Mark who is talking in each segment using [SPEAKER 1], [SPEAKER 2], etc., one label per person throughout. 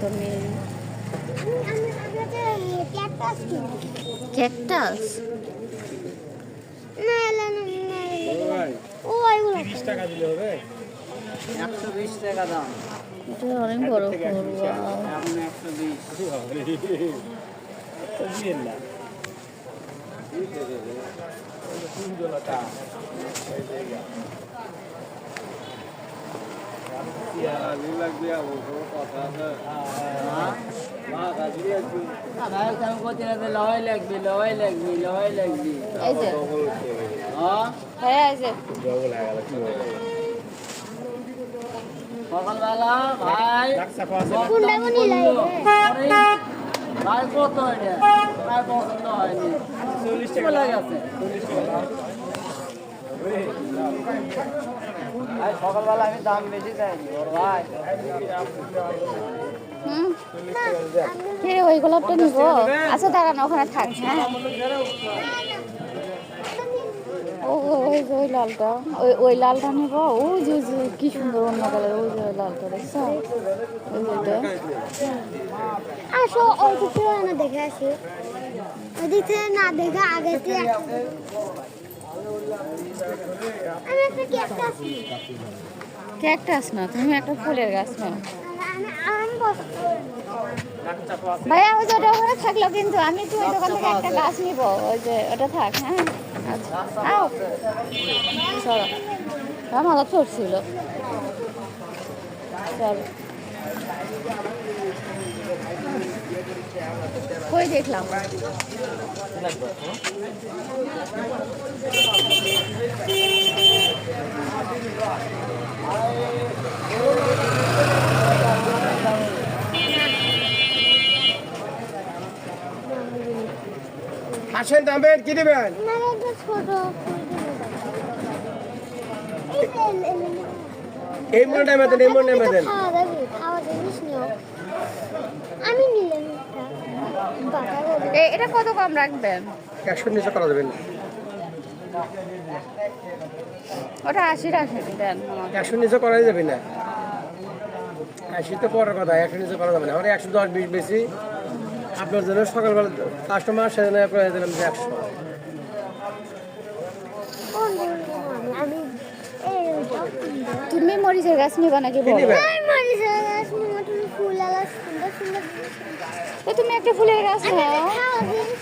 [SPEAKER 1] তুমি? ক্যাকটাস
[SPEAKER 2] টাকা দিলে হবে।
[SPEAKER 3] 120 টাকা দাম।
[SPEAKER 1] এটা অনেক বড় ফুল।
[SPEAKER 3] এখন 120।
[SPEAKER 2] তো দিয়ে না সুন্দরতা
[SPEAKER 3] লয় লাগবি
[SPEAKER 1] এই যে হ্যাঁ এই যে
[SPEAKER 3] সকালবেলা ভাই ভাই কত এটা ভাই পছন্দ হয়নি 40 টাকা লাগে ভাই সকালবেলা আমি দাম বেশি চাইনি ভাই
[SPEAKER 1] কে ওই গোলাপটা নিব? আচ্ছা দাঁড়ান ওখানে থাক। হ্যাঁ ওই যে ওই লালটা ওই লালটা নিব। ওই যে কি সুন্দর অন্য কালার। ওই যে লালটা দেখছো? ওই যেটা
[SPEAKER 4] আসো ওই দিকে না দেখে আসি। ওই দিকে না দেখে আগে আমি একটা ক্যাকটাস
[SPEAKER 1] ক্যাকটাস না, তুমি একটা ফুলের গাছ নাও।
[SPEAKER 4] আমি
[SPEAKER 1] ভাইয়া ওই যে ওটা ওখানে থাকলো, কিন্তু আমি তো ওই দোকান থেকে একটা গাছ নিব। ওই যে ওটা থাক। হ্যাঁ আচ্ছা আও চলো। আমার চড়ছিল চলো। কই দেখলাম
[SPEAKER 2] আসেন দামের কি দিবেন?
[SPEAKER 4] মানে একটা ছোট
[SPEAKER 2] এই মনটা মেদেন, এই মনটা মেদেন।
[SPEAKER 4] খাওয়া জিনিস নিও। আমি নিলাম একটা
[SPEAKER 1] এটা কত কম রাখবেন?
[SPEAKER 2] 100 নিচে করা যাবে না।
[SPEAKER 1] ওটা 80 রাখেন দেন।
[SPEAKER 2] 100 নিচে করাই যাবে না। 80 তো পরের কথা, 100 নিচে করা যাবে না। আমরা 110-20 বেশি আপনার জন্য সকালবেলা কাস্টমার সেজন্য আপনার দিলাম যে 100।
[SPEAKER 4] আমি
[SPEAKER 1] তুমি মরিচের গাছ নিবা নাকি বলো?
[SPEAKER 4] ফুল আলা সুন্দর সুন্দর
[SPEAKER 1] তো তুমি একটা ফুলের গাছ নাও।
[SPEAKER 4] খাওয়া জিনিস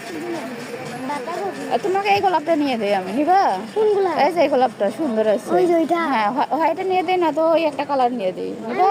[SPEAKER 1] তোমাকে এই গোলাপটা নিয়ে দেই আমি, নিবা?
[SPEAKER 4] কোনগুলা?
[SPEAKER 1] এই যে এই গোলাপটা সুন্দর আছে।
[SPEAKER 4] ওই যে ওইটা?
[SPEAKER 1] হ্যাঁ হোয়াইটটা নিয়ে দেই না তো ওই একটা কালার নিয়ে দেই, নিবা?